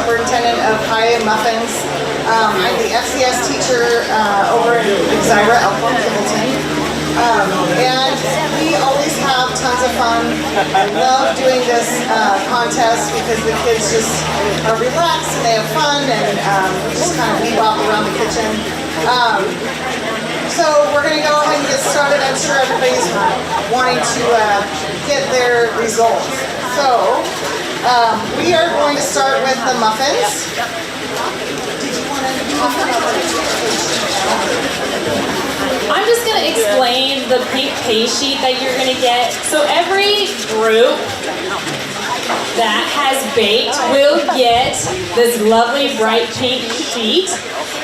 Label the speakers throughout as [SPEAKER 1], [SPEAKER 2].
[SPEAKER 1] superintendent of Pie and Muffins. I'm the FCS teacher over in Exira, Elkhorn, Kimballton. And we always have tons of fun. I love doing this contest because the kids just are relaxed and they have fun, and we just kind of bebop around the kitchen. So we're going to go ahead and get started. I'm sure everybody's wanting to get their results. So we are going to start with the muffins. Did you want to talk about
[SPEAKER 2] I'm just going to explain the pink pay sheet that you're going to get. So every group that has baked will get this lovely bright pink sheet.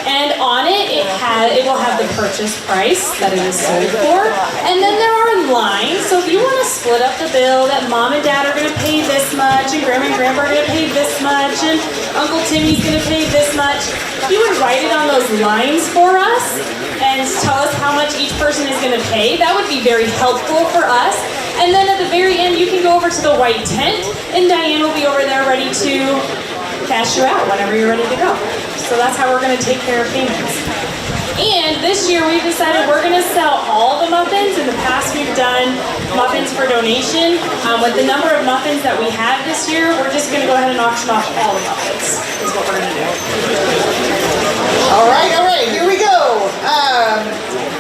[SPEAKER 2] And on it, it will have the purchase price that it is sold for. And then there are lines. So if you want to split up the bill, that mom and dad are going to pay this much, and grandma and grandpa are going to pay this much, and Uncle Timmy's going to pay this much, you would write it on those lines for us and tell us how much each person is going to pay. That would be very helpful for us. And then at the very end, you can go over to the white tent, and Diane will be over there ready to cash you out whenever you're ready to go. So that's how we're going to take care of payments. And this year we've decided we're going to sell all the muffins. In the past we've done muffins for donation. With the number of muffins that we have this year, we're just going to go ahead and auction off all the muffins is what we're going to do.
[SPEAKER 1] All right, here we go.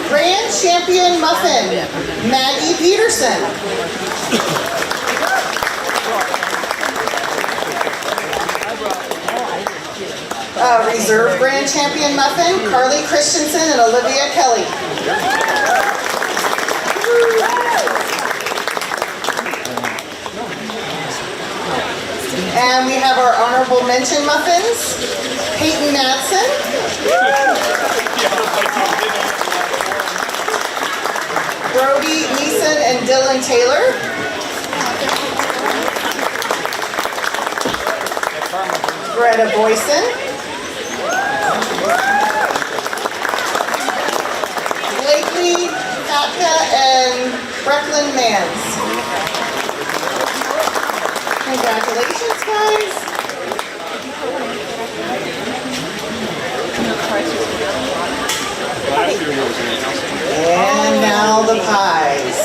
[SPEAKER 1] Grand Champion Muffin, Maggie Peterson. Reserve Grand Champion Muffin, Carly Christensen and Olivia Kelly. And we have our Honorable Mention Muffins, Peyton Madsen. Brody Neeson and Dylan Taylor. Greta Boyson. Blakely Katka and Brecklin Mans. Congratulations, guys. And now the pies.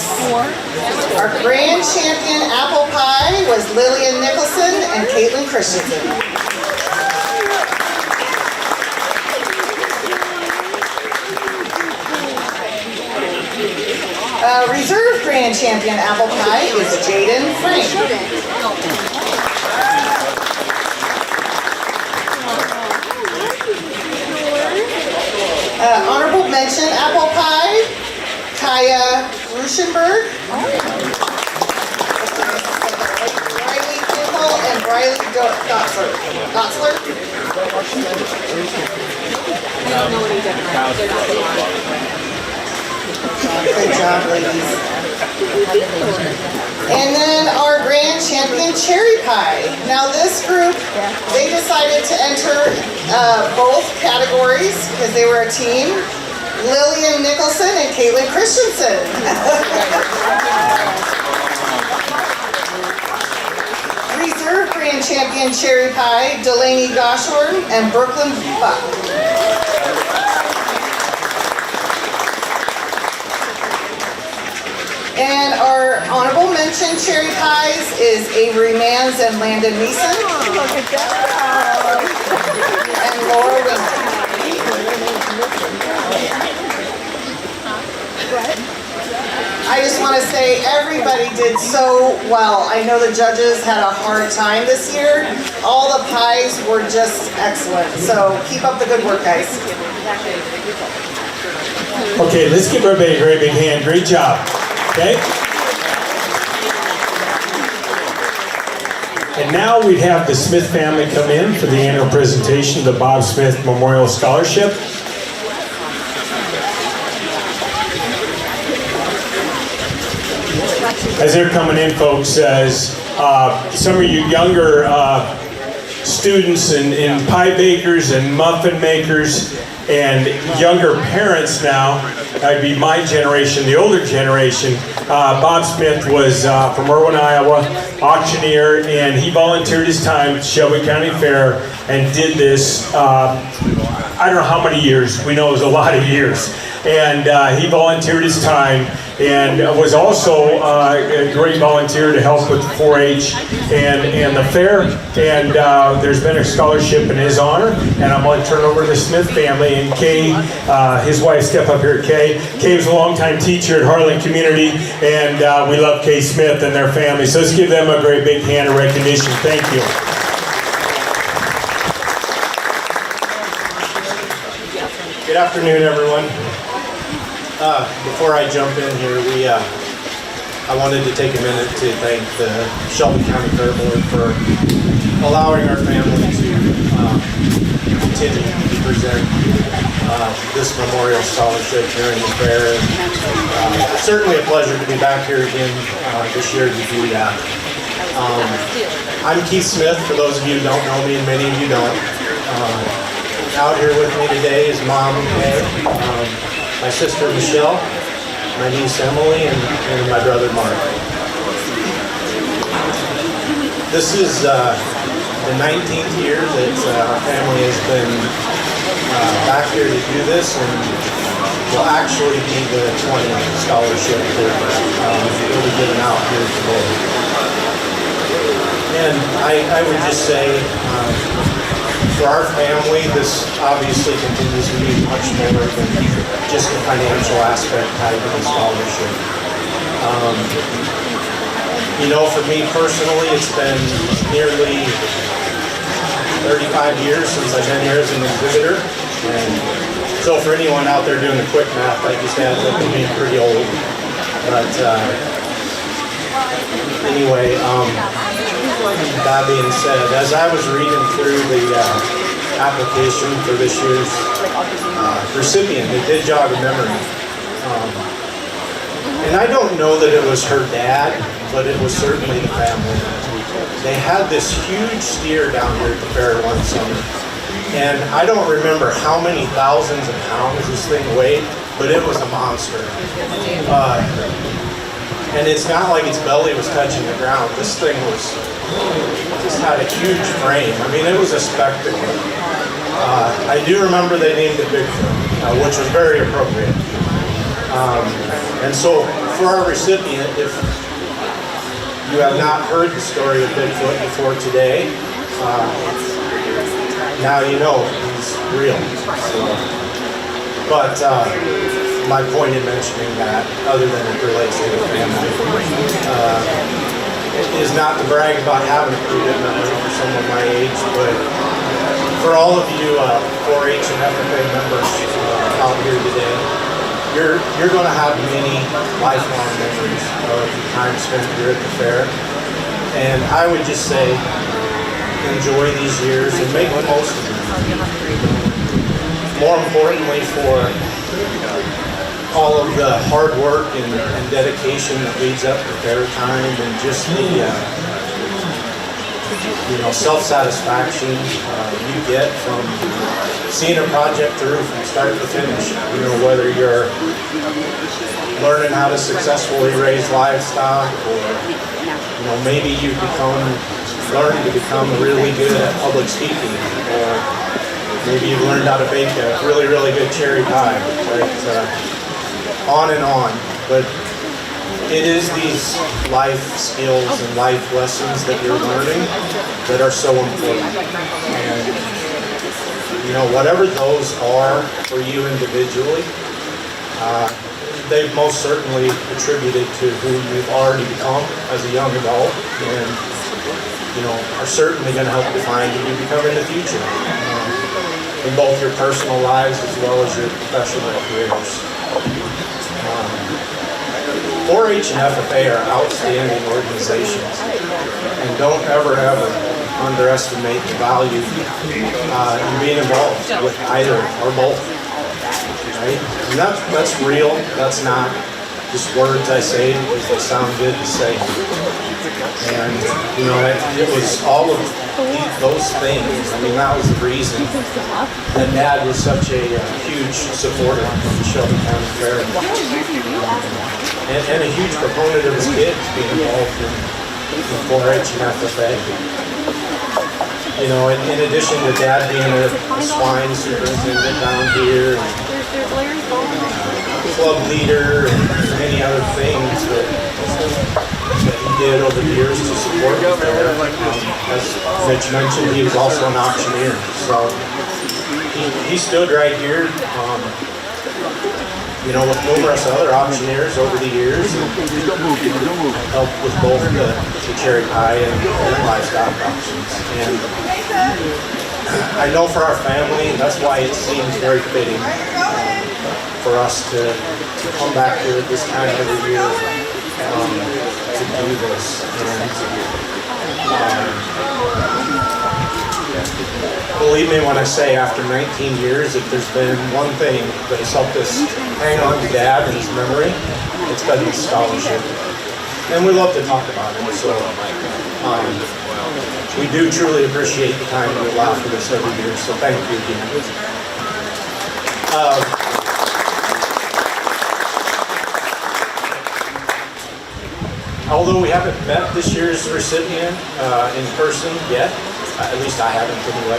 [SPEAKER 1] Our grand champion apple pie was Lillian Nicholson and Caitlin Christensen. Reserve Grand Champion Apple Pie is Jaden Frank. Honorable Mention Apple Pie, Kaya Ruschenberg. Riley Kimball and Riley Dotzler.
[SPEAKER 2] I don't know any different.
[SPEAKER 1] Good job, ladies. And then our grand champion cherry pie. Now this group, they decided to enter both categories because they were a team. Lillian Nicholson and Caitlin Christensen. Reserve grand champion cherry pie, Delaney Goshorn and Brooklyn Buck. And our honorable mention cherry pies is Avery Mans and Landon Neeson.
[SPEAKER 3] Look at that.
[SPEAKER 1] And Laura Winston. I just want to say everybody did so well. I know the judges had a hard time this year. All the pies were just excellent. So keep up the good work, guys.
[SPEAKER 4] Okay, let's give everybody a very big hand. Great job. Okay? And now we'd have the Smith family come in for the annual presentation of the Bob Smith Memorial Scholarship. As they're coming in, folks, as some of you younger students and pie bakers and muffin makers and younger parents now. That'd be my generation, the older generation. Bob Smith was from Irwin, Iowa, auctioneer, and he volunteered his time at Shelby County Fair and did this, I don't know how many years, we know it was a lot of years. And he volunteered his time and was also a great volunteer to help with 4-H and the fair. And there's been a scholarship in his honor. And I'm going to turn it over to the Smith family. And Kay, his wife, step up here. Kay was a longtime teacher at Harlan Community, and we love Kay Smith and their family. So let's give them a great big hand of recognition. Thank you. Good afternoon, everyone. Before I jump in here, I wanted to take a minute to thank the Shelby County Fair Board for allowing our family to continue to present this memorial scholarship during the fair. Certainly a pleasure to be back here again this year to do that. I'm Keith Smith, for those of you who don't know me, and many of you don't. Out here with me today is Mom Kay, my sister Michelle, my niece Emily, and my brother Mark. This is the 19th year that our family has been back here to do this, and will actually be the 20th scholarship that will be given out here today. And I would just say, for our family, this obviously continues to be much more than just the financial aspect tied to the scholarship. You know, for me personally, it's been nearly 35 years since I've been here as an exhibitor. And so for anyone out there doing the quick math, I just adds up to being pretty old. But anyway, that being said, as I was reading through the application for this year's recipient, it did jog a memory. And I don't know that it was her dad, but it was certainly the family. They had this huge steer down here at the fair one summer. And I don't remember how many thousands of pounds this thing weighed, but it was a monster. And it's not like its belly was touching the ground. This thing just had a huge frame. I mean, it was a spectacle. I do remember they named it Bigfoot, which was very appropriate. And so for our recipient, if you have not heard the story of Bigfoot before today, now you know he's real. But my point in mentioning that, other than it relates to the family, is not to brag about having a pretty good memory for someone my age, but for all of you 4-H and FFA members out here today, you're going to have many lifelong memories of the time spent here at the fair. And I would just say, enjoy these years and make the most of them. More importantly, for all of the hard work and dedication that leads up to fair time, and just the self-satisfaction you get from seeing a project through from start to finish. You know, whether you're learning how to successfully raise livestock, or maybe you've learned to become really good at public speaking, or maybe you've learned how to bake a really, really good cherry pie. Right? On and on. But it is these life skills and life lessons that you're learning that are so important. And whatever those are for you individually, they've most certainly attributed to who you've already become as a young adult, and are certainly going to help define who you become in the future, in both your personal lives as well as your professional careers. 4-H and FFA are outstanding organizations, and don't ever underestimate the value in being involved with either or both. Right? And that's real. That's not
[SPEAKER 5] just words I say because they sound good to say. And, you know, it was all of those things. I mean, that was the reason that Dad was such a huge supporter of the Shelby County Fair. And a huge proponent of his kids being involved in 4-H and FFA. You know, in addition to Dad being a swine superintendent down here, and club leader, and many other things that he did over the years to support the fair. As Mitch mentioned, he was also an auctioneer, so he stood right here. You know, with numerous other auctioneers over the years, and helped with both the cherry pie and livestock auctions. And I know for our family, that's why it seems very fitting for us to come back here this time every year to do this. Believe me when I say after 19 years, if there's been one thing that has helped us hang on to Dad and his memory, it's been his scholarship. And we love to talk about it, so we do truly appreciate the time you allow for this every year, so thank you again. Although we haven't met this year's recipient in person yet, at least I haven't anyway.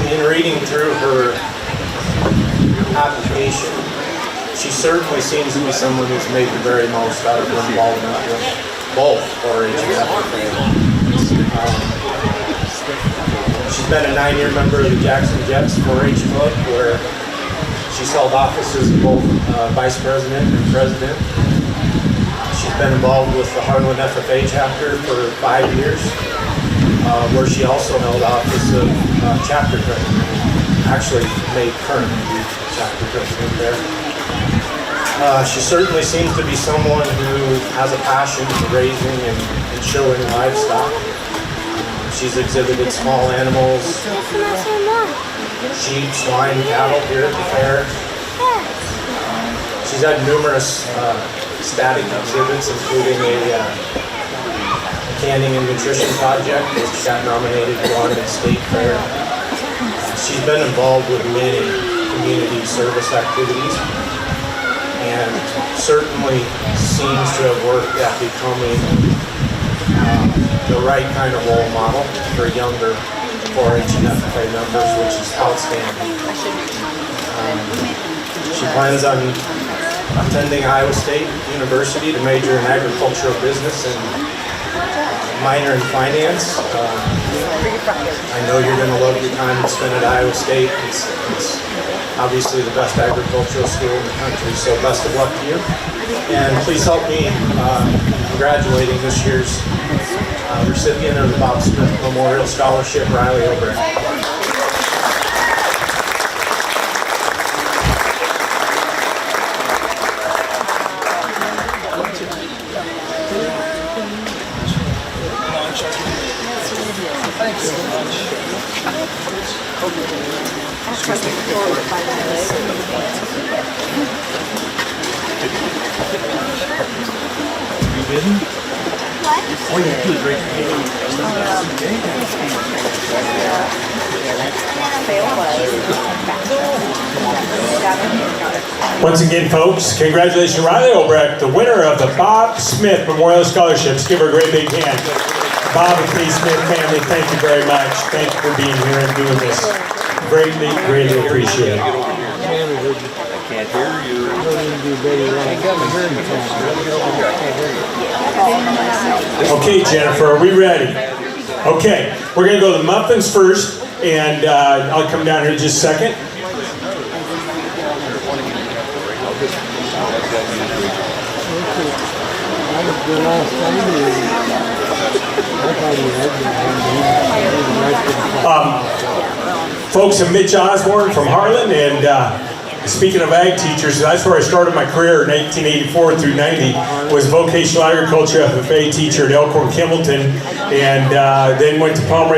[SPEAKER 5] In reading through her application, she certainly seems to be someone who's made the very most out of her involvement with both 4-H and FFA. She's been a 9-year member of the Jackson Jets 4-H Club, where she's held offices of both vice president and president. She's been involved with the Harlan FFA chapter for 5 years. Where she also held office of chapter president, actually made current chapter president there. She certainly seems to be someone who has a passion for raising and showing livestock. She's exhibited small animals, sheep, swine, cattle here at the fair. She's had numerous static exhibits, including a canning and nutrition project, which got nominated for London State Fair. She's been involved with many community service activities and certainly seems to have worked at becoming the right kind of role model for younger 4-H and FFA members, which is outstanding. She plans on attending Iowa State University to major in agricultural business and minor in finance. I know you're going to love your time spent at Iowa State. It's obviously the best agricultural school in the country, so best of luck to you. And please help me congratulating this year's recipient of the Bob Smith Memorial Scholarship, Riley Obrecht.
[SPEAKER 4] Once again, folks, congratulations, Riley Obrecht, the winner of the Bob Smith Memorial Scholarships. Give her a great big hand. Bob and Kay Smith family, thank you very much. Thank you for being here and doing this. Greatly, greatly appreciate it.
[SPEAKER 6] I can't hear you.
[SPEAKER 4] Okay, Jennifer, are we ready? Okay, we're going to go to the muffins first, and I'll come down here in just a second. Folks, I'm Mitch Osborne from Harlan, and speaking of ag teachers, that's where I started my career in 1984 through 90, was vocational agriculture FFA teacher at Elkhorn Kimballton, and then went to Palmer,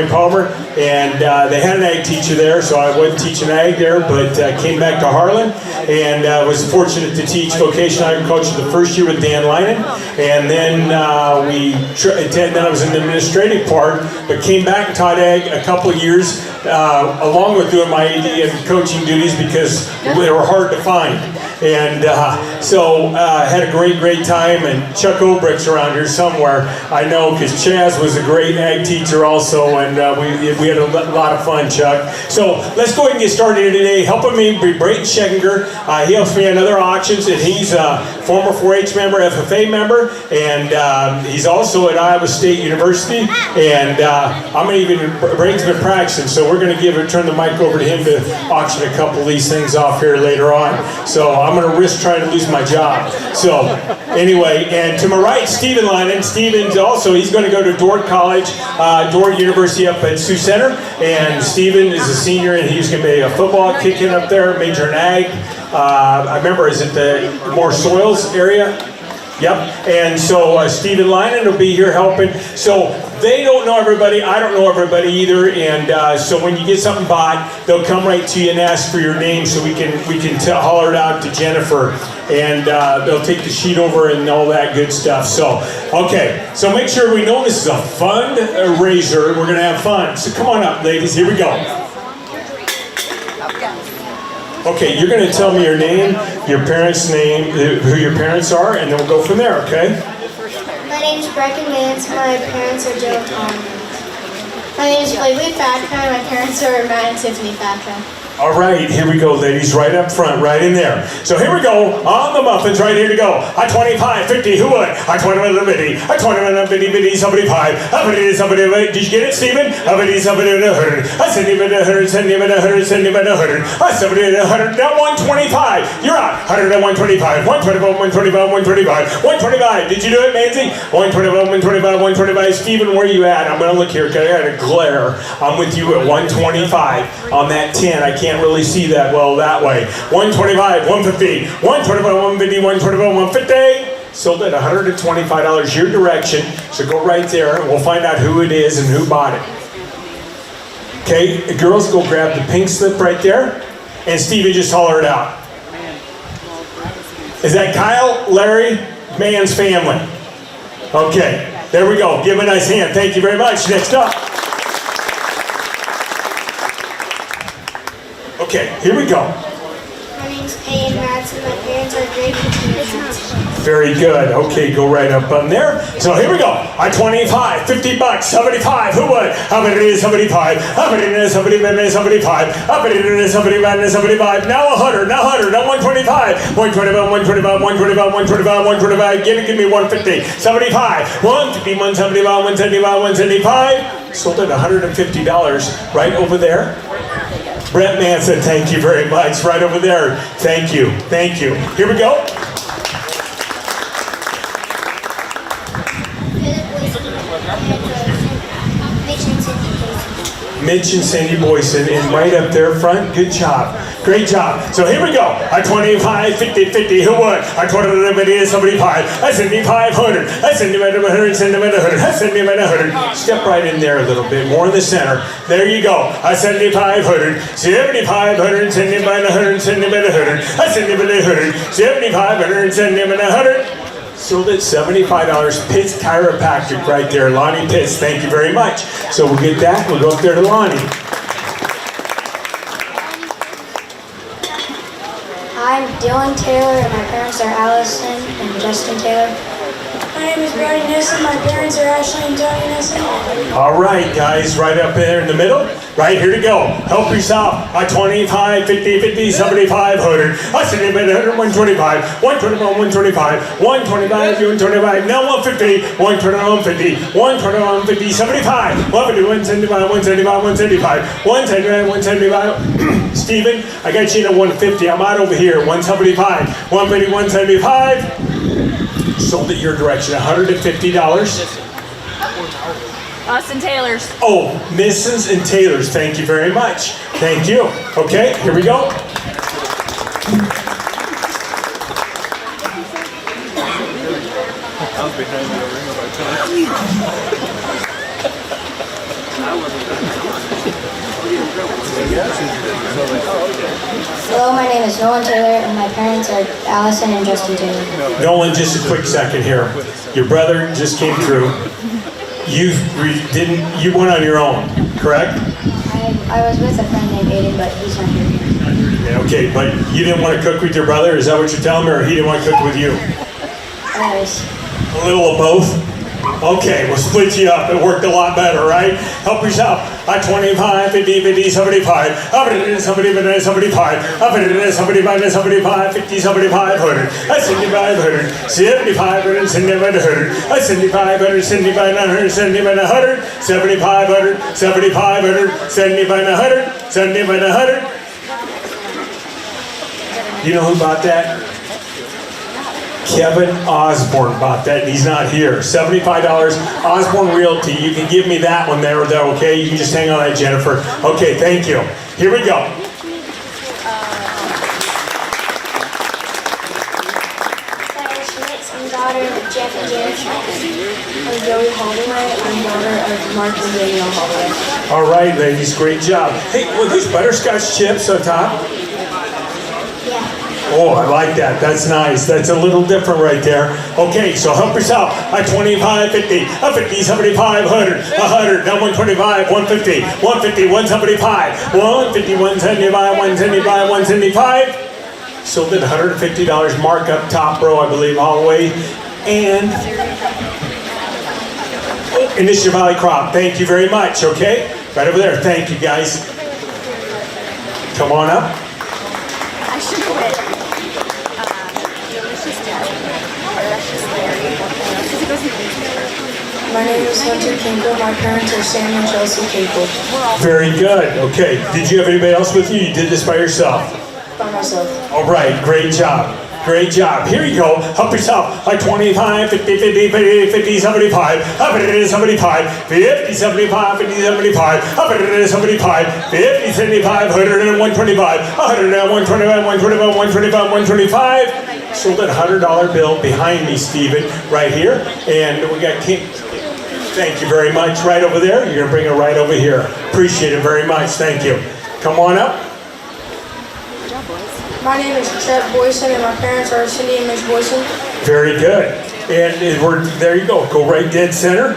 [SPEAKER 4] and they had an ag teacher there, so I went teaching ag there, but came back to Harlan, and was fortunate to teach vocational agriculture the first year with Dan Linen, and then then I was in the administrative part, but came back and taught ag a couple of years, along with doing my AD and coaching duties because they were hard to find. And so had a great time, and Chuck Obrick's around here somewhere, I know, because Chaz was a great ag teacher also, and we had a lot of fun, Chuck. So let's go ahead and get started here today. Helping me be Brayton Schekinger. He helps me in other auctions, and he's a former 4-H member, FFA member, and he's also at Iowa State University, and Brayton's been practicing, so we're going to turn the mic over to him to auction a couple of these things off here later on. So I'm going to risk trying to lose my job. So anyway, and to my right, Stephen Linen. Stephen's also, he's going to go to Dordt College, Dordt University up at Sioux Center, and Stephen is a senior, and he's going to be a football kicking up there, major in ag. I remember, is it the more soils area? Yep, and so Stephen Linen will be here helping. So they don't know everybody, I don't know everybody either, and so when you get something bought, they'll come right to you and ask for your name so we can holler it out to Jennifer, and they'll take the sheet over and all that good stuff. So, okay, so make sure we know this is a fundraiser. We're going to have fun. So come on up, ladies, here we go. Okay, you're going to tell me your name, your parents' name, who your parents are, and then we'll go from there, okay?
[SPEAKER 7] My name is Breckin Mance. My parents are Joe and Tom. My name is Blakely Fatka. My parents are Matt and Tiffany Fatka.
[SPEAKER 4] All right, here we go, ladies, right up front, right in there. So here we go, on the muffins, right here to go. I 25, 50, who would? I 21, a bitty. I 21, a bitty, somebody 5. A bitty, somebody, did you get it, Stephen? A bitty, somebody, 100. I send him 100, send him 100, send him 100. I somebody 100, now 125. You're out. 100 and 125. 125, 125, 125. 125, did you do it, Nancy? 125, 125, 125. Stephen, where you at? I'm going to look here, because I got a glare. I'm with you at 125 on that 10. I can't really see that well that way. 125, 150, 125, 150, 125, 150. Sold at $125 your direction. So go right there and we'll find out who it is and who bought it. Okay, girls, go grab the pink slip right there. And Stevie, just holler it out. Is that Kyle, Larry, Mann's family? Okay, there we go. Give him a nice hand. Thank you very much. Next up. Okay, here we go.
[SPEAKER 7] My name is Peyton Madsen. My parents are grade 15 Madsen.
[SPEAKER 4] Very good. Okay, go right up on there. So here we go. I 25, 50 bucks, 75. Who would? How many is 75? How many is 75? 75. How many is 75? 75. Now 100. Now 100. Now 125. 125. 125. 125. 125. 125. Give me 150. 75. 150. 175. 175. 175. Sold at $150 right over there. Brett Manson, thank you very much. Right over there. Thank you. Thank you. Here we go. Mitch and Cindy Boyson, and right up there front. Good job. Great job. So here we go. I 25, 50, 50. Who would? I 20, 75. I 7500. I 100, send him 100. I 100. Step right in there a little bit more in the center. There you go. I 7500. 7500. Send him 100. Send him 100. I 100. 7500. Send him 100. Sold at $75. Pitts Chiropractic right there. Lonnie Pitts, thank you very much. So we'll get that. We'll go up there to Lonnie.
[SPEAKER 7] I'm Dylan Taylor, and my parents are Allison and Justin Taylor. My name is Brody Nissen. My parents are Ashley and Tony Nissen.
[SPEAKER 4] All right, guys, right up there in the middle. Right here to go. Help yourself. I 25, 50, 50, 75, 100. I said 100, 125, 125, 125, 125, 125. Now 150, 121, 150, 121, 150, 75, 150, 175, 175, 175, 175, 175. Stephen, I got you at 150. I'm out over here. 175, 150, 175. Sold at your direction. $150.
[SPEAKER 3] Us and Taylor's.
[SPEAKER 4] Oh, Mrs. and Taylor's, thank you very much. Thank you. Okay, here we go.
[SPEAKER 6] I was behind the ring of our time.
[SPEAKER 7] Hello, my name is Nolan Taylor, and my parents are Allison and Justin Taylor.
[SPEAKER 4] Nolan, just a quick second here. Your brother just came through. You went on your own, correct?
[SPEAKER 7] I was with a friend named Aiden, but he's not here.
[SPEAKER 4] Yeah, okay, but you didn't want to cook with your brother? Is that what you're telling me, or he didn't want to cook with you? A little of both? Okay, we'll split you up. It worked a lot better, right? Help yourself. 25, 50, 50, 75. Up it is 70, 75. Up it is 75, 75, 50, 75, 100. 75, 100. 75, 100, 75, 100. 75, 100, 75, 100, 75, 100. 75, 100, 75, 100, 75, 100. 75, 100. You know who bought that? Kevin Osborne bought that, and he's not here. $75, Osborne Realty. You can give me that one there, okay? You can just hang on that, Jennifer. Okay, thank you. Here we go.
[SPEAKER 7] Sarah Schmitz, I'm daughter of Jeff and Janet Schmitz. I'm Joey Holloway. I'm daughter of Mark and Daniel Holloway.
[SPEAKER 4] All right, ladies, great job. Hey, were these butterscotch chips on top?
[SPEAKER 7] Yeah.
[SPEAKER 4] Oh, I like that. That's nice. That's a little different right there. Okay, so help yourself. 25, 50, 50, 75, 100, 100, now 125, 150, 150, 175, 150, 175, 175, 175. Sold at $150 markup, top row, I believe, all the way. And Initiative Valley Crop. Thank you very much, okay? Right over there. Thank you, guys. Come on up.
[SPEAKER 3] I should quit.
[SPEAKER 7] My name is Hunter Kinkle. My parents are Sam and Chelsea Kinkle.
[SPEAKER 4] Very good. Okay. Did you have anybody else with you? You did this by yourself?
[SPEAKER 7] By myself.
[SPEAKER 4] All right. Great job. Great job. Here you go. Help yourself. 25, 50, 50, 50, 50, 75. Up it is 75. 50, 75, 50, 75. Up it is 75. 50, 75, 100 and 125. 100 and 125, 125, 125, 125. Sold that $100 bill behind me, Stephen, right here. And we got King. Thank you very much. Right over there. You're going to bring it right over here. Appreciate it very much. Thank you. Come on up.
[SPEAKER 7] My name is Chet Boyson, and my parents are Cindy and Miss Boyson.
[SPEAKER 4] Very good. And we're there. You go. Go right dead center.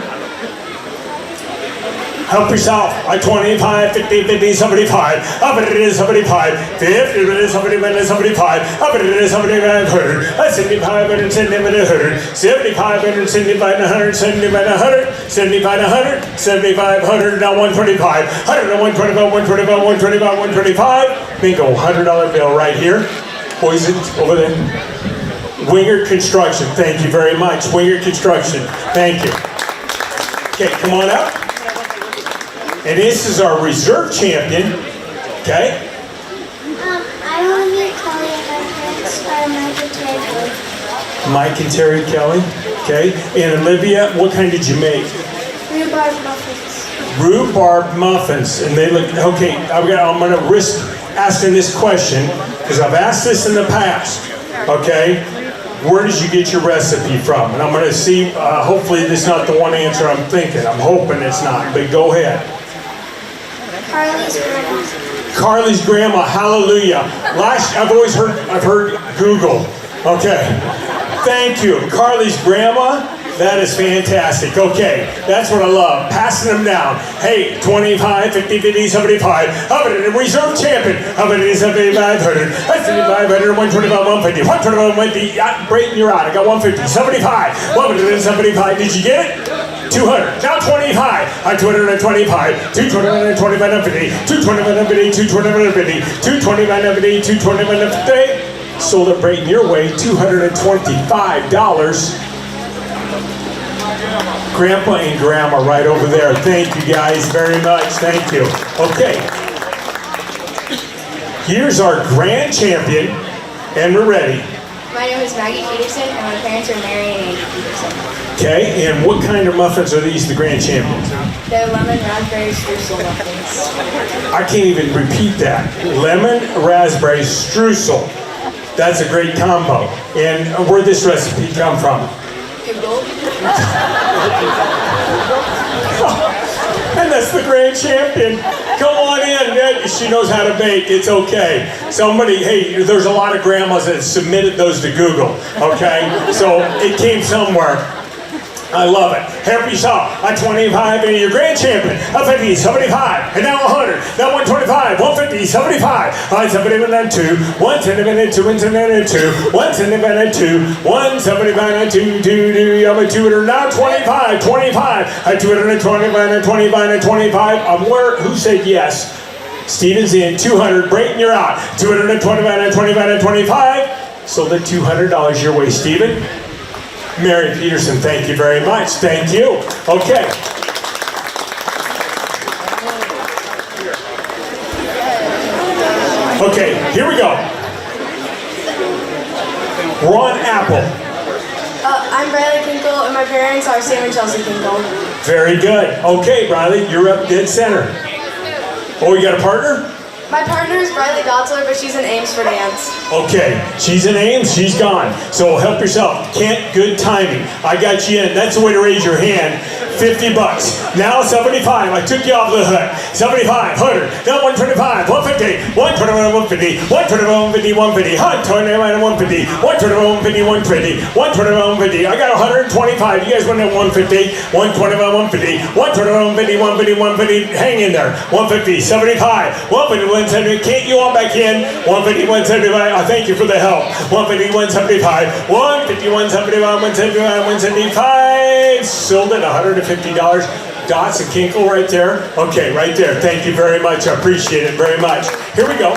[SPEAKER 4] Help yourself. 25, 50, 50, 75. Up it is 75. 50, it is 75, 75. Up it is 75, 100. 75, 100, 75, 100. 75, 100, 75, 100. 75, 100. 75, 100. 75, 100. Now 125. 100, 125, 125, 125, 125. Bingo. $100 bill right here. Poison over there. Winger Construction. Thank you very much. Winger Construction. Thank you. Okay, come on up. And this is our reserve champion, okay?
[SPEAKER 7] I want to meet Kelly, and my parents are Mike and Terry Kelly.
[SPEAKER 4] Mike and Terry Kelly, okay? And Olivia, what kind did you make?
[SPEAKER 7] Rhubarb muffins.
[SPEAKER 4] Rhubarb muffins, and they look, okay, I'm gonna risk asking this question, because I've asked this in the past, okay? Where did you get your recipe from? And I'm gonna see, hopefully this is not the one answer I'm thinking. I'm hoping it's not, but go ahead.
[SPEAKER 7] Carly's grandma.
[SPEAKER 4] Carly's grandma, hallelujah. I've heard Google. Okay. Thank you. Carly's grandma, that is fantastic. Okay, that's what I love. Passing them down. Hey, 25, 50, 50, 75. How about it? Reserve champion. How about it? 75, 100. 75, 100, 125, 150. 125, 150. Brayton, you're out. I got 150. 75. 175. Did you get it? 200. Now 25. 225. 225, 50. 225, 50. 225, 50. 225, 50. 225, 50. Sold it, Brayton, your way. $225. Grandpa and Grandma right over there. Thank you guys very much. Thank you. Okay. Here's our grand champion, and we're ready.
[SPEAKER 7] My name is Maggie Peterson, and my parents are Mary and Andy Peterson.
[SPEAKER 4] Okay, and what kind of muffins are these, the grand champions?
[SPEAKER 7] They're lemon raspberry streusel muffins.
[SPEAKER 4] I can't even repeat that. Lemon raspberry streusel. That's a great combo. And where'd this recipe come from? And that's the grand champion. Come on in. She knows how to bake. It's okay. Somebody, hey, there's a lot of grandmas that submitted those to Google. Okay? So it came somewhere. I love it. Happy saw a 25 and your grand champion, a 50, 75, and now 100, now 125, 150, 75, 172, 172, 172, 172, 175, 200, now 25, 25, 225, and 25, and 25. Who said yes? Steven's in, 200, Brayton, you're out, 225, and 25, and 25. Sold at $200 your way, Steven. Mary Peterson, thank you very much. Thank you. Okay. Okay, here we go. We're on Apple.
[SPEAKER 7] I'm Bradley Kinkle, and my parents are Sam and Chelsea Kinkle.
[SPEAKER 4] Very good. Okay, Bradley, you're up dead center. Oh, you got a partner?
[SPEAKER 7] My partner is Bradley Gotzler, but she's in Ames for dance.
[SPEAKER 4] Okay, she's in Ames, she's gone. So help yourself. Kent, good timing. I got you in. That's the way to raise your hand. 50 bucks. Now 75. I took you off the hook. 75, 100. Now 125, 150, 121, 150, 121, 150, 150, 150, 121, 150, 121, 150. I got 125. You guys went at 150, 121, 150, 121, 150, 150, 150. Hang in there. 150, 75, 150, 170. Can't you all back in? 150, 175. I thank you for the help. 150, 175, 150, 175, 175, 175. Sold at $150. Dots and Kinkle right there. Okay, right there. Thank you very much. I appreciate it very much. Here we go.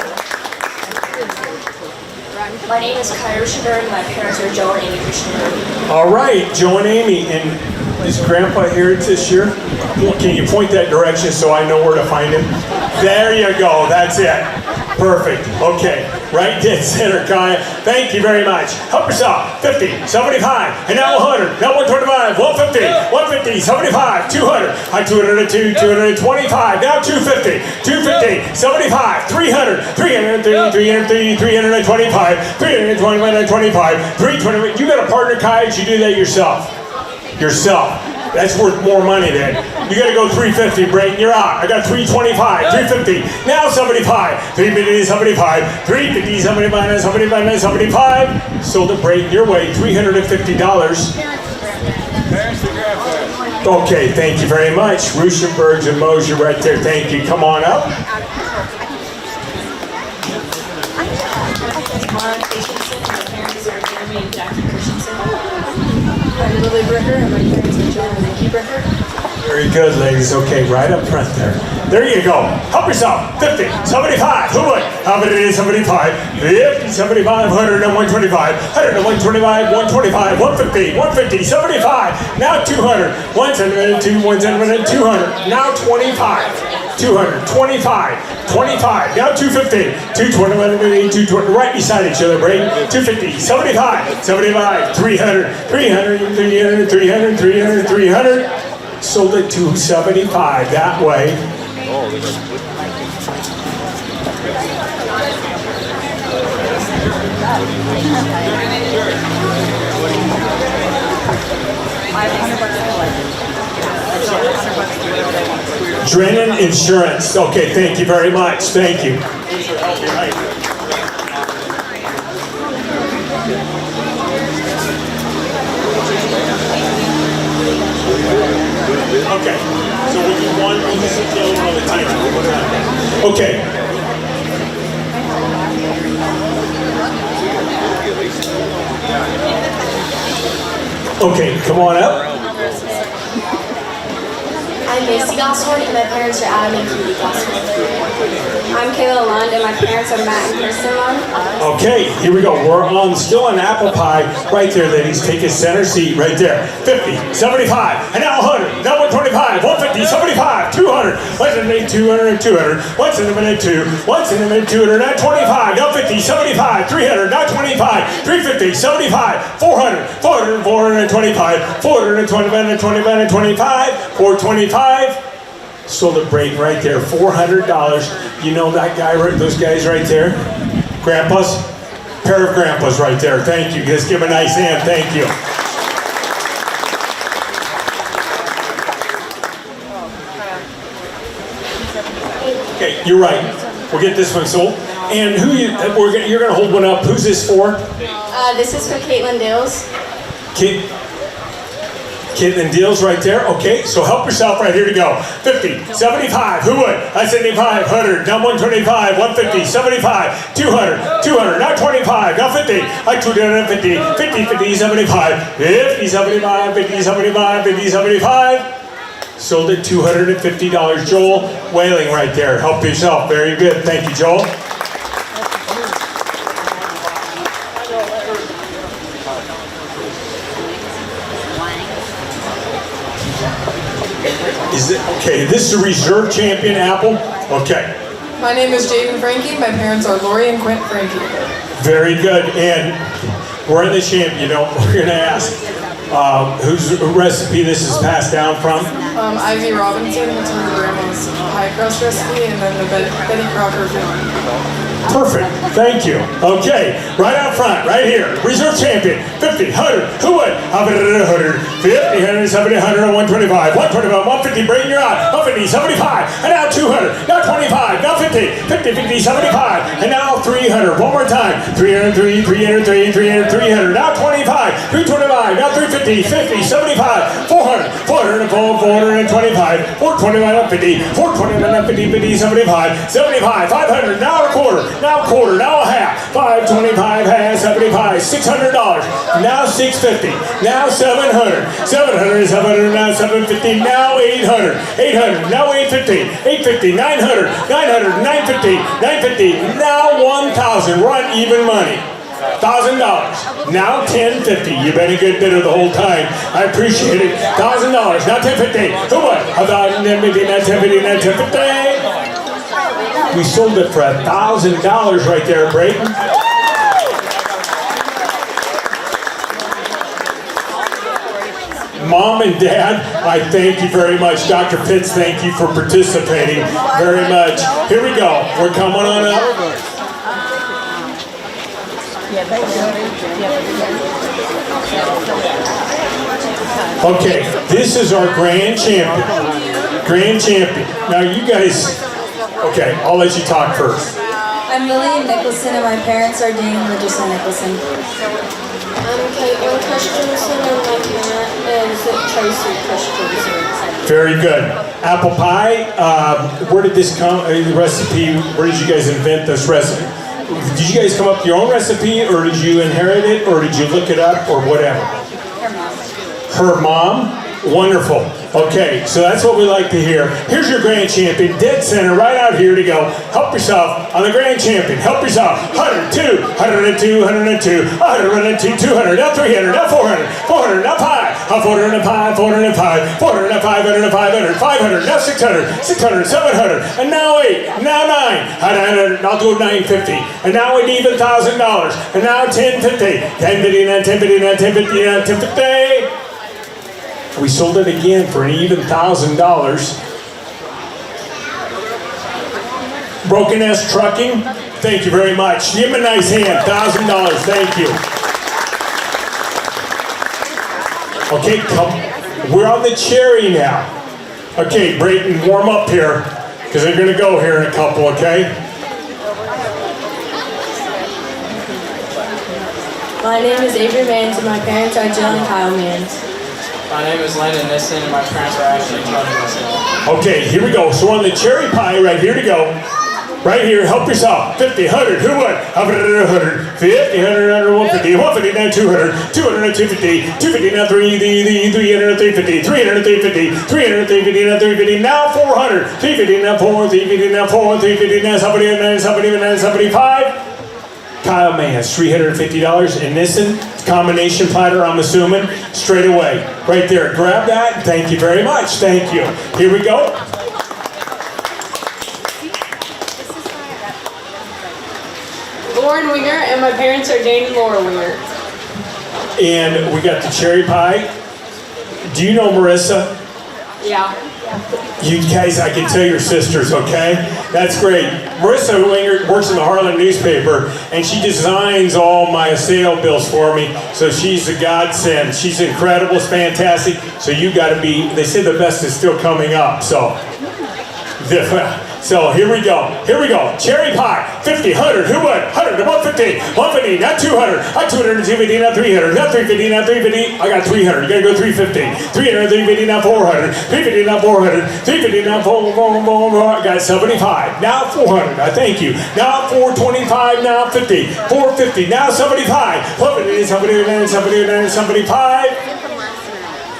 [SPEAKER 3] My name is Kai Ruschenberg. My parents are Joe and Amy Ruschenberg.
[SPEAKER 4] All right, Joe and Amy. And is Grandpa here this year? Can you point that direction so I know where to find him? There you go. That's it. Perfect. Okay. Right dead center, Kai. Thank you very much. Help yourself. 50, 75, and now 100, now 125, 150, 150, 75, 200, 202, 225, now 250, 250, 75, 300, 300, 300, 300, 325, 325, 320. You got a partner, Kai? You do that yourself. Yourself. That's worth more money then. You gotta go 350, Brayton, you're out. I got 325, 350, now 75, 350, 75, 350, 75, 75, 75. Sold it, Brayton, your way, $350. Okay, thank you very much. Ruschenbergs and Mosier right there, thank you. Come on up.
[SPEAKER 7] I'm Lily Bricker, and my parents are John and Nikki Bricker.
[SPEAKER 4] Very good, ladies. Okay, right up front there. There you go. Help yourself. 50, 75. Who would? How many it is? 75, 50, 75, 100, and 125. 100, and 125, 125, 150, 150, 75. Now 200. 172, 172, 200. Now 25. 200, 25, 25, now 250, 220, 220, right beside each other, Brayden. 250, 75, 75, 300, 300, 300, 300, 300, 300. Sold it to 75 that way. Drennan Insurance. Okay, thank you very much. Thank you. Okay, so we'll do one, we'll just the other one on the timer. Okay. Okay, come on up.
[SPEAKER 7] I'm Macy Gosford, and my parents are Adam and Katie Gosford. I'm Kayla Lund, and my parents are Matt and Kristen Lund.
[SPEAKER 4] Okay, here we go. We're on still on apple pie. Right there, ladies. Take a center seat right there. 50, 75, and now 100, now 125, 150, 75, 200, 178, 200, 200, once in a minute, 2, once in a minute, 200, now 25, now 50, 75, 300, now 25, 350, 75, 400, 400, 425, 425, 25, 25, 425. Sold a break right there, $400. You know that guy, those guys right there? Grandpa's? Pair of grandpas right there. Thank you. Just give him a nice hand. Thank you. Okay, you're right. We'll get this one sold. And you're going to hold one up. Who's this for?
[SPEAKER 3] This is for Caitlin Dills.
[SPEAKER 4] Caitlin Deals right there. Okay, so help yourself right here to go. 50, 75, who would? 75, 100, now 125, 150, 75, 200, 200, now 25, now 50, like 250, 50, 50, 75, 50, 75, 50, 75, 50, 75. Sold at $250. Joel, wailing right there. Help yourself. Very good. Thank you, Joel. Okay, this is a reserve champion apple. Okay.
[SPEAKER 8] My name is Jaden Frankie. My parents are Lori and Quint Frankie.
[SPEAKER 4] Very good. And we're in the champion. We're going to ask whose recipe this is passed down from.
[SPEAKER 8] Ivy Robinson, it's her grandma's pie crust recipe, and then the Betty Crocker family.
[SPEAKER 4] Perfect. Thank you. Okay, right out front, right here. Reserve champion. 50, 100, who would? 100, 50, 100, 70, 100, 125, 125, 150, bring your out. 150, 75, and now 200, now 25, now 50, 50, 50, 75, and now 300. One more time. 303, 303, 300, 300, now 25, 325, now 350, 50, 75, 400, 400, 425, 425, 50, 421, 50, 50, 75, 75, 500, now a quarter. Now a quarter, now a half, 525, half, 75, $600, now 650, now 700, 700, 700, now 750, now 800, 800, now 850, 850, 900, 900, 950, 950, now 1,000, we're on even money. $1,000. Now $10.50. You've been a good bidder the whole time. I appreciate it. $1,000. Now $10.50. Who what? $1,000, now $10.50, now $10.50. We sold it for $1,000 right there, Brayton. Mom and Dad, I thank you very much. Dr. Pitts, thank you for participating very much. Here we go. We're coming on up. Okay, this is our grand champion. Grand champion. Now you guys, okay, I'll let you talk first.
[SPEAKER 3] I'm Lillian Nicholson, and my parents are Dane and Regisha Nicholson. I'm Caitlin Christensen, and my parent is Tracy Christensen.
[SPEAKER 4] Very good. Apple pie, where did this come, the recipe, where did you guys invent this recipe? Did you guys come up with your own recipe, or did you inherit it, or did you look it up, or whatever? Her mom? Wonderful. Okay, so that's what we like to hear. Here's your grand champion, dead center, right out here to go. Help yourself on the grand champion. Help yourself. 102, 102, 102, 102, 200, now 300, now 400, 400, now 5, 405, 405, 405, 500, 500, 500, now 600, 600, 700, and now 8, now 9, I'll do 950, and now an even $1,000, and now 1050, 1050, now 1050, now 1050, now 1050. We sold it again for an even $1,000. Broken S Trucking, thank you very much. Give him a nice hand, $1,000, thank you. Okay, come, we're on the cherry now. Okay, Brayton, warm up here, because they're gonna go here in a couple, okay?
[SPEAKER 3] My name is Avery Mans, and my parents are Jill and Kyle Mans.
[SPEAKER 9] My name is Landon Nissen, and my parents are Ashley and Tony Nissen.
[SPEAKER 4] Okay, here we go. So on the cherry pie, right here to go. Right here, help yourself. 50, 100, who would? 100, 50, 100, 150, 150, now 200, 200, now 250, 250, now 300, 350, 300, 350, 300, 350, now 350, now 400, 350, now 4, 350, now 4, 350, now somebody, now somebody, now 75. Kyle Mans, $350, and Nissen, combination platter, I'm assuming, straight away. Right there, grab that, thank you very much, thank you. Here we go.
[SPEAKER 2] Lauren Winger, and my parents are Dane and Laura Winger.
[SPEAKER 4] And we got the cherry pie. Do you know Marissa?
[SPEAKER 2] Yeah.
[SPEAKER 4] You guys, I can tell you're sisters, okay? That's great. Marissa Winger works in the Harlan newspaper, and she designs all my sale bills for me. So she's a godsend. She's incredible, it's fantastic. So you got to be. They say the best is still coming up. So here we go. Cherry pie, 50, 100, who would? 100 to 150, 150, not 200, not 200 to 250, not 300, not 350, not 350. I got 300. You gotta go 350, 300, 350, not 400, 350, not 400, 350, not 400. I got 75. Now 400. I thank you. Now 425. Now 50, 450. Now 75. 150, 75.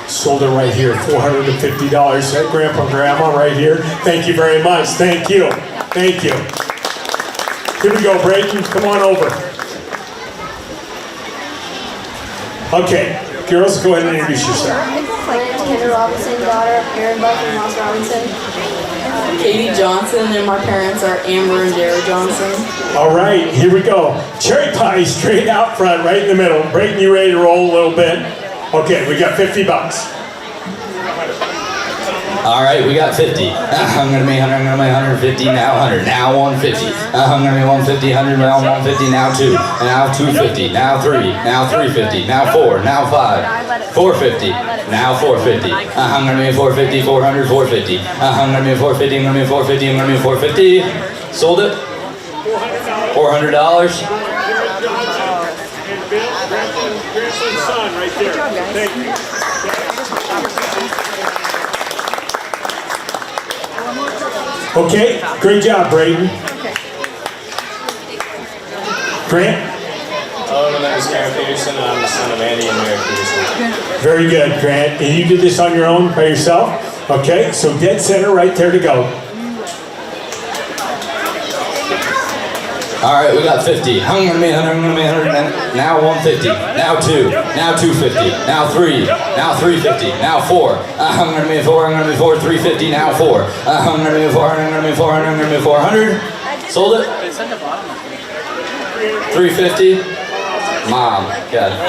[SPEAKER 4] Sold it right here, $450. That Grandpa and Grandma right here. Thank you very much. Thank you. Thank you. Here we go, Brayton. Come on over. Okay, girls, go ahead and introduce yourself.
[SPEAKER 3] My name is Kendra Robinson, daughter of Aaron Buck and Ross Robinson.
[SPEAKER 8] Katie Johnson, and my parents are Amber and Jared Johnson.
[SPEAKER 4] All right, here we go. Cherry pie straight out front, right in the middle. Brayton, you ready to roll a little bit? Okay, we got $50.
[SPEAKER 10] All right, we got 50. I'm gonna make 100, I'm gonna make 150, now 100, now 150. I'm gonna make 150, 100, now 150, now 2, now 250, now 3, now 350, now 4, now 5, 450, now 450. I'm gonna make 450, 400, 450. I'm gonna make 450, I'm gonna make 450, I'm gonna make 450. Sold it? $400.
[SPEAKER 4] Grandson's son right there. Thank you. Okay, great job, Brayden. Grant?
[SPEAKER 9] Hello, my name is Karen Peterson, and I'm the son of Andy and Mary Peterson.
[SPEAKER 4] Very good, Grant. And you did this on your own, by yourself? Okay, so dead center right there to go.
[SPEAKER 10] All right, we got 50. I'm gonna make 100, I'm gonna make 100, now 150, now 2, now 250, now 3, now 350, now 4. I'm gonna make 4, I'm gonna make 4, 350, now 4. I'm gonna make 400, I'm gonna make 400, I'm gonna make 400. Sold it? 350. Mom, got it.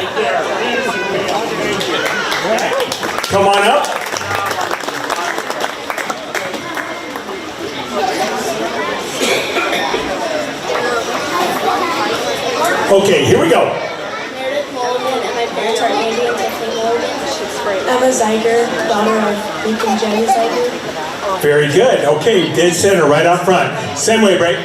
[SPEAKER 4] Come on up. Okay, here we go.
[SPEAKER 3] Meredith Mulligan, and my parents are Andy and Tiffany Mulligan.
[SPEAKER 7] Emma Zeiger, daughter of Luke and Jenny Zeiger.
[SPEAKER 4] Very good. Okay, dead center right up front. Same way, break.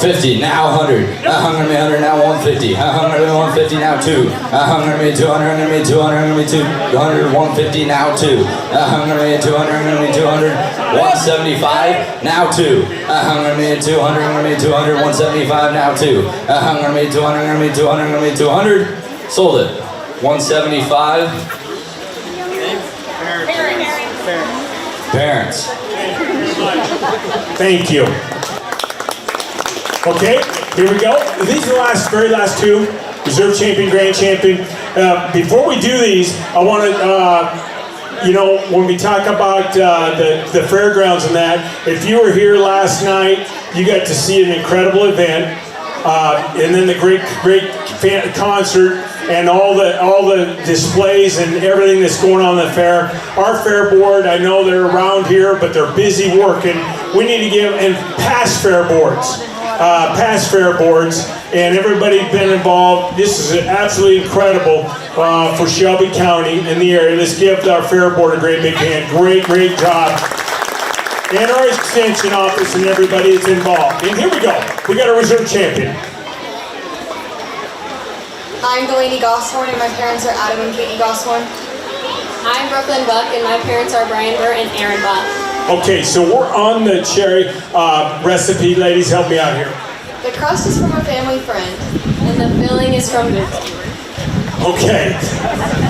[SPEAKER 10] 50, now 100. I'm gonna make 100, now 150. I'm gonna make 150, now 2. I'm gonna make 200, I'm gonna make 200, I'm gonna make 200, 150, now 2. I'm gonna make 200, I'm gonna make 200, 175, now 2. I'm gonna make 200, I'm gonna make 200, 175, now 2. I'm gonna make 200, I'm gonna make 200, I'm gonna make 200. Sold it. 175. Parents.
[SPEAKER 4] Thank you. Okay, here we go. These are the very last two. Reserve champion, grand champion. Before we do these, I want to, when we talk about the fairgrounds and that, if you were here last night, you got to see an incredible event, and then the great concert and all the displays and everything that's going on in the fair. Our fair board, I know they're around here, but they're busy working. We need to give, and past fair boards, and everybody been involved. This is absolutely incredible for Shelby County and the area. Let's give our fair board a great big hand. Great job. And our extension office and everybody that's involved. And here we go. We got a reserve champion.
[SPEAKER 3] I'm Delaney Gosshorn, and my parents are Adam and Katie Gosshorn. I'm Brooklyn Buck, and my parents are Brian Burr and Aaron Buck.
[SPEAKER 4] Okay, so we're on the cherry recipe. Ladies, help me out here.
[SPEAKER 3] The crust is from a family friend, and the filling is from Google.
[SPEAKER 4] Okay,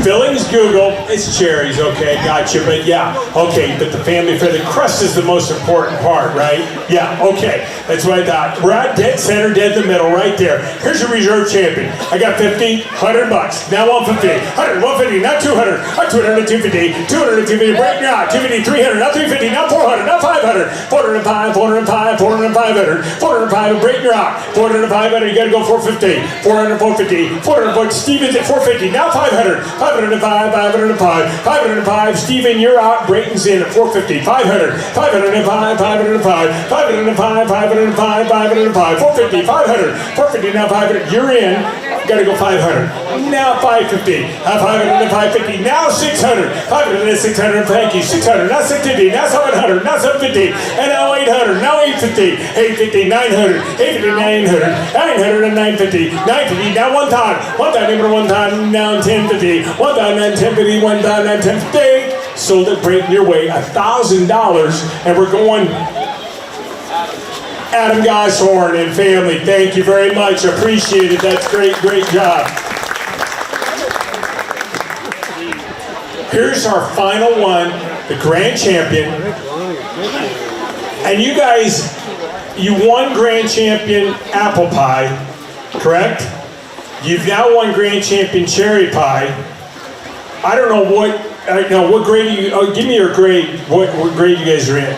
[SPEAKER 4] fillings Google, it's cherries, okay, gotcha, but yeah, okay, but the family fair, the crust is the most important part, right? Yeah, okay, that's what I thought. We're at dead center, dead in the middle, right there. Here's your reserve champion. I got 50, $100, now 150, 100, 150, now 200, 200 to 250, 200 to 250, break now, 250, 300, now 350, now 400, now 500, 405, 405, 400, 500, 405, break your rock, 400 to 500, you gotta go 450, 400, 450, 400, Steven's at 450, 450. Now 500. 505, 505, 505. Steven, you're out. Brayton's in at 450. 500. 505, 505, 505, 505, 505. 450, 500. 450, now 500. You're in. Gotta go 500. Now 550. 500 and 550. Now 600. 500 and 600. Thank you. 600. Now 650. Now 700. Now 750. And now 800. Now 850. 850. 900. 850. 900. 900 and 950. 950. Now 1 time. 1 time. Number 1 time. Now 1050. 1 time. Now 1050. 1 time. Now 1050. Sold it. Breaking your way. $1,000. And we're going. Adam Goshorn and family, thank you very much. Appreciate it. That's great, great job. Here's our final one, the grand champion. And you guys, you won grand champion apple pie, correct? You've now won grand champion cherry pie. I don't know what grade you, give me your grade, what grade you guys are in.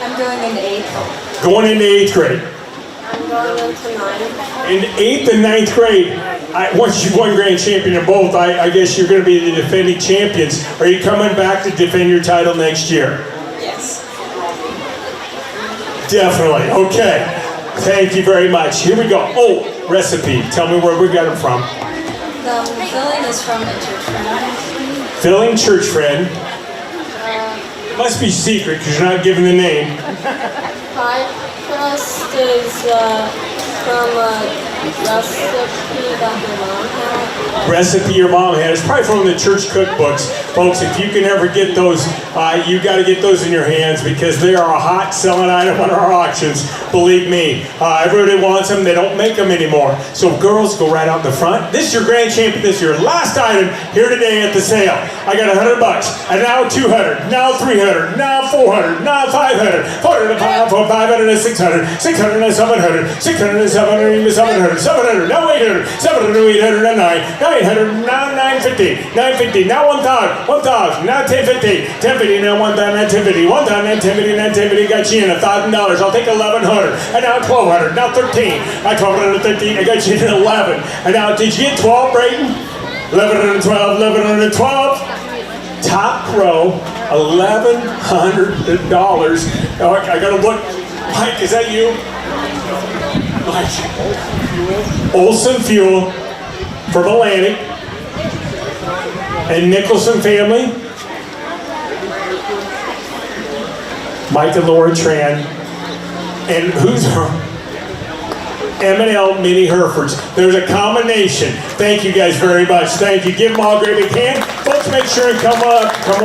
[SPEAKER 3] I'm going into 8th.
[SPEAKER 4] Going into 8th grade.
[SPEAKER 7] I'm going into 9th.
[SPEAKER 4] In 8th and 9th grade, once you won grand champion in both, I guess you're going to be the defending champions. Are you coming back to defend your title next year?
[SPEAKER 3] Yes.
[SPEAKER 4] Definitely. Okay. Thank you very much. Here we go. Oh, recipe. Tell me where we got it from.
[SPEAKER 3] The filling is from the church friend.
[SPEAKER 4] Filling church friend. It must be secret because you're not giving the name.
[SPEAKER 7] Pie crust is from a recipe that your mom had.
[SPEAKER 4] Recipe your mom had. It's probably from the church cookbooks. Folks, if you can ever get those, you got to get those in your hands because they are a hot selling item on our auctions. Believe me. Everybody wants them. They don't make them anymore. So girls, go right out the front. This is your grand champion. This is your last item here today at the sale. I got $100. And now 200. Now 300. Now 400. Now 500. 400 and 500 and 600. 600 and 700. 600 and 700 and 700. 700. Now 800. 700 and 800 and 900. Now 950. 950. Now 1,000. 1,000. Now 1050. 1050. Now 1,000. Now 1050. 1,000. Now 1050. Now 1050. Got you in $1,000. I'll take 1,100. And now 1,200. Now 13. Now 1,213. I got you in 11. And now, did you get 12, Brayton? 1,112. 1,112. Top row. $1,100. Oh, I gotta look. Mike, is that you? Mike. Olson Fuel from Atlantic and Nicholson family. Mike and Laura Tran. And who's her? M&L Mini Herefords. There's a combination. Thank you guys very much. Thank you. Give them all a great big hand. Folks, make sure and come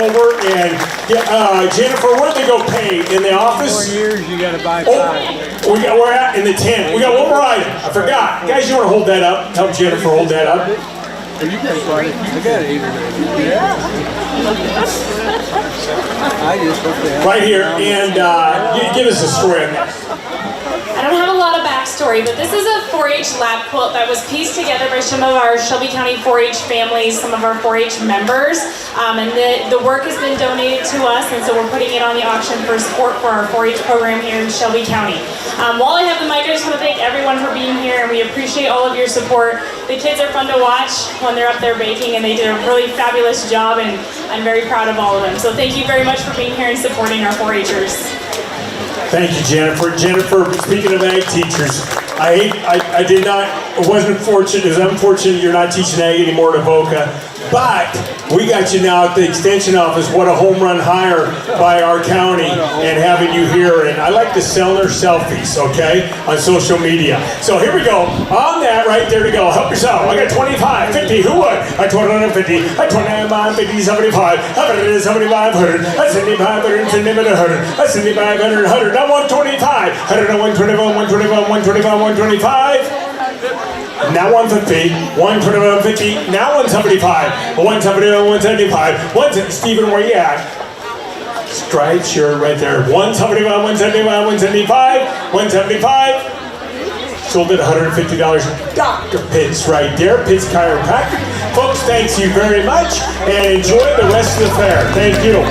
[SPEAKER 4] over and get Jennifer. Where'd they go pay? In the office?
[SPEAKER 6] 4 years, you got to buy 5.
[SPEAKER 4] We're at in the tent. We got one more item. I forgot. Guys, you want to hold that up? Help Jennifer hold that up.
[SPEAKER 6] You can buy it. I got 8 or 9. I just hope they have
[SPEAKER 4] right here, and give us a story on that.
[SPEAKER 2] I don't have a lot of backstory, but this is a 4-H lab quilt that was pieced together by some of our Shelby County 4-H families, some of our 4-H members, and the work has been donated to us, and so we're putting it on the auction for support for our 4-H program here in Shelby County. While I have the mic, I just want to thank everyone for being here, and we appreciate all of your support. The kids are fun to watch when they're up there baking, and they did a really fabulous job, and I'm very proud of all of them. So thank you very much for being here and supporting our 4-Hers.
[SPEAKER 4] Thank you, Jennifer. Jennifer, speaking of ag teachers, it was unfortunate you're not teaching ag anymore at Avoca, but we got you now at the extension office. What a home run hire by our county and having you here. And I like to sell their selfies, okay, on social media. So here we go. On that, right there to go. Help yourself. I got 25, 50. Who would? I 250. I 29, 50, 75. 100, 7,500. I 7,500, 7,500. I 7,500, 100. Now 125. 100, 121, 121, 125, 125. Now 150, 121, 150, now 175, 171, 175, Stephen, where you at? Striped shirt right there. 175, 175, 175, 175. Sold at $150. Dr. Pitts right there, Pitts Chiropractic. Folks, thanks you very much, and enjoy the rest of the fair. Thank you.